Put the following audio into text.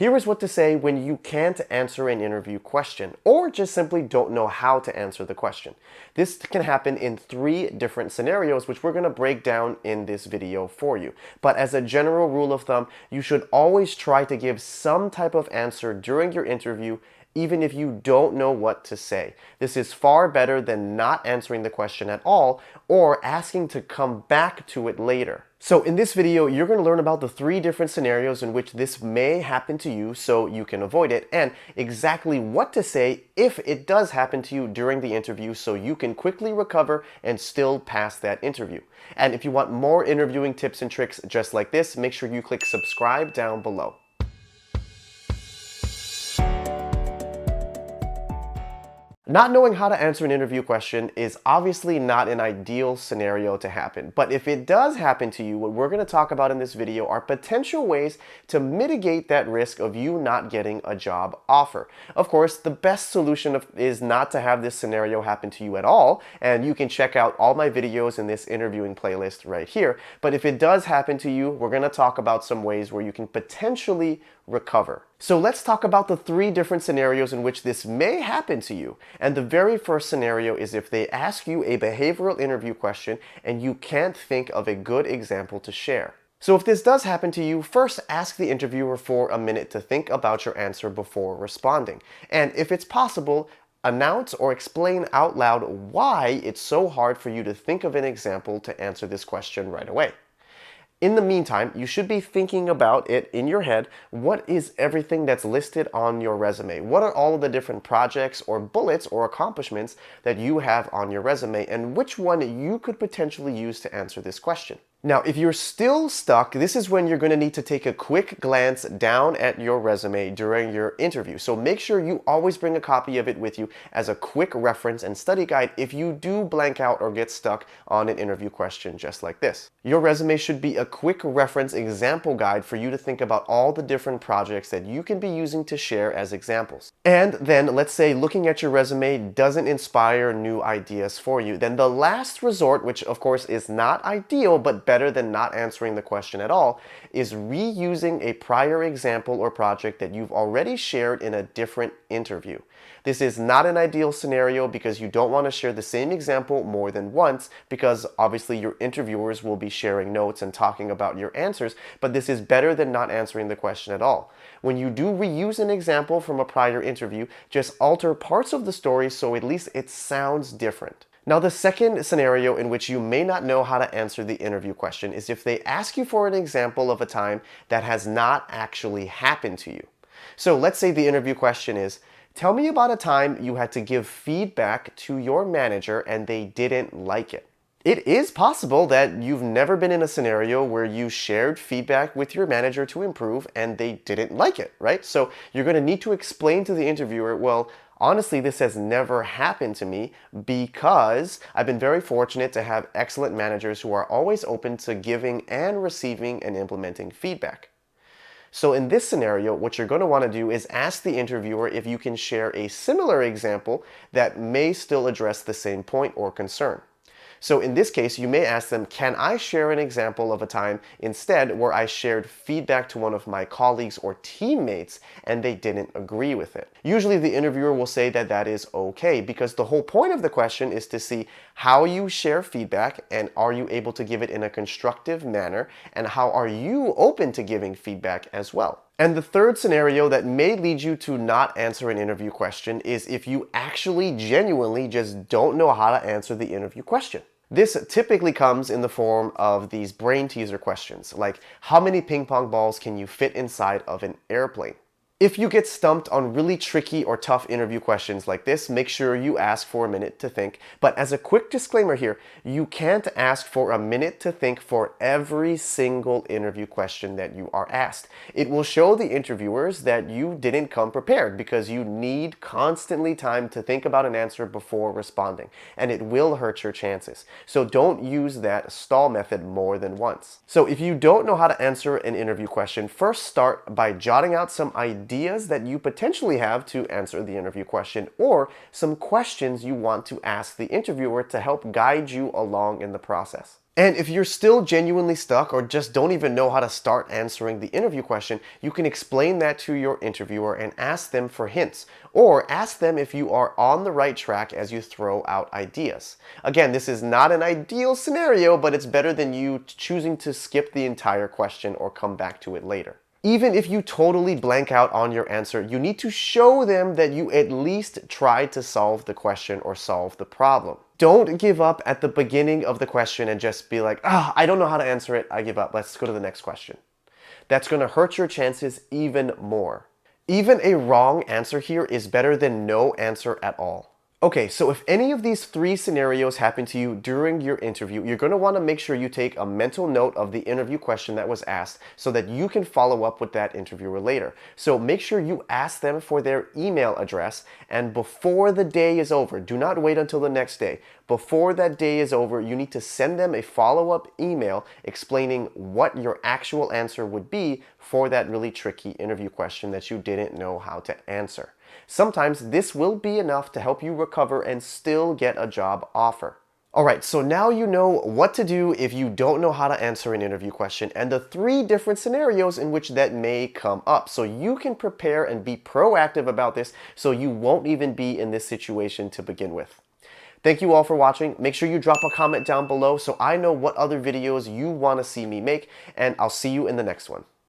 Here is what to say when you can't answer an interview question, or just simply don't know how to answer the question. This can happen in 3 different scenarios, which we're going to break down in this video for you. But as a general rule of thumb, you should always try to give some type of answer during your interview, even if you don't know what to say. This is far better than not answering the question at all or asking to come back to it later. So in this video, you're going to learn about the 3 different scenarios in which this may happen to you so you can avoid it, and exactly what to say if it does happen to you during the interview so you can quickly recover and still pass that interview. And if you want more interviewing tips and tricks just like this, make sure you click subscribe down below. Not knowing how to answer an interview question is obviously not an ideal scenario to happen, but if it does happen to you, what we're going to talk about in this video are potential ways to mitigate that risk of you not getting a job offer. Of course, the best solution is not to have this scenario happen to you at all, and you can check out all my videos in this interviewing playlist right here. But if it does happen to you, we're going to talk about some ways where you can potentially recover. So let's talk about the 3 different scenarios in which this may happen to you. And the very first scenario is if they ask you a behavioral interview question and you can't think of a good example to share. So if this does happen to you, first ask the interviewer for a minute to think about your answer before responding. And if it's possible, announce or explain out loud why it's so hard for you to think of an example to answer this question right away. In the meantime, you should be thinking about it in your head. What is everything that's listed on your resume? What are all of the different projects or bullets or accomplishments that you have on your resume, and which one you could potentially use to answer this question? Now, if you're still stuck, this is when you're going to need to take a quick glance down at your resume during your interview. So make sure you always bring a copy of it with you as a quick reference and study guide if you do blank out or get stuck on an interview question just like this. Your resume should be a quick reference example guide for you to think about all the different projects that you can be using to share as examples. And then let's say looking at your resume doesn't inspire new ideas for you. Then the last resort, which of course is not ideal, but better than not answering the question at all, is reusing a prior example or project that you've already shared in a different interview. This is not an ideal scenario because you don't want to share the same example more than once, because obviously your interviewers will be sharing notes and talking about your answers, but this is better than not answering the question at all. When you do reuse an example from a prior interview, just alter parts of the story so at least it sounds different. Now, the second scenario in which you may not know how to answer the interview question is if they ask you for an example of a time that has not actually happened to you. So let's say the interview question is, tell me about a time you had to give feedback to your manager and they didn't like it. It is possible that you've never been in a scenario where you shared feedback with your manager to improve and they didn't like it, right? So you're going to need to explain to the interviewer, well, honestly, this has never happened to me because I've been very fortunate to have excellent managers who are always open to giving and receiving and implementing feedback. So in this scenario, what you're going to want to do is ask the interviewer if you can share a similar example that may still address the same point or concern. So in this case, you may ask them, can I share an example of a time instead where I shared feedback to one of my colleagues or teammates and they didn't agree with it? Usually the interviewer will say that that is okay, because the whole point of the question is to see how you share feedback and are you able to give it in a constructive manner, and how are you open to giving feedback as well. And the third scenario that may lead you to not answer an interview question is if you actually genuinely just don't know how to answer the interview question. This typically comes in the form of these brain teaser questions, like how many ping pong balls can you fit inside of an airplane? If you get stumped on really tricky or tough interview questions like this, make sure you ask for a minute to think. But as a quick disclaimer here, you can't ask for a minute to think for every single interview question that you are asked. It will show the interviewers that you didn't come prepared, because you need constantly time to think about an answer before responding, and it will hurt your chances. So don't use that stall method more than once. So if you don't know how to answer an interview question, first start by jotting out some ideas that you potentially have to answer the interview question, or some questions you want to ask the interviewer to help guide you along in the process. And if you're still genuinely stuck or just don't even know how to start answering the interview question, you can explain that to your interviewer and ask them for hints, or ask them if you are on the right track as you throw out ideas. Again, this is not an ideal scenario, but it's better than you choosing to skip the entire question or come back to it later. Even if you totally blank out on your answer, you need to show them that you at least tried to solve the question or solve the problem. Don't give up at the beginning of the question and just be like, I don't know how to answer it, I give up. Let's go to the next question. That's going to hurt your chances even more. Even a wrong answer here is better than no answer at all. Okay, so if any of these three scenarios happen to you during your interview, you're going to want to make sure you take a mental note of the interview question that was asked so that you can follow up with that interviewer later. So make sure you ask them for their email address, and before the day is over, do not wait until the next day. Before that day is over, you need to send them a follow-up email explaining what your actual answer would be for that really tricky interview question that you didn't know how to answer. Sometimes this will be enough to help you recover and still get a job offer. Alright, so now you know what to do if you don't know how to answer an interview question and the three different scenarios in which that may come up. So you can prepare and be proactive about this so you won't even be in this situation to begin with. Thank you all for watching. Make sure you drop a comment down below so I know what other videos you want to see me make, and I'll see you in the next one.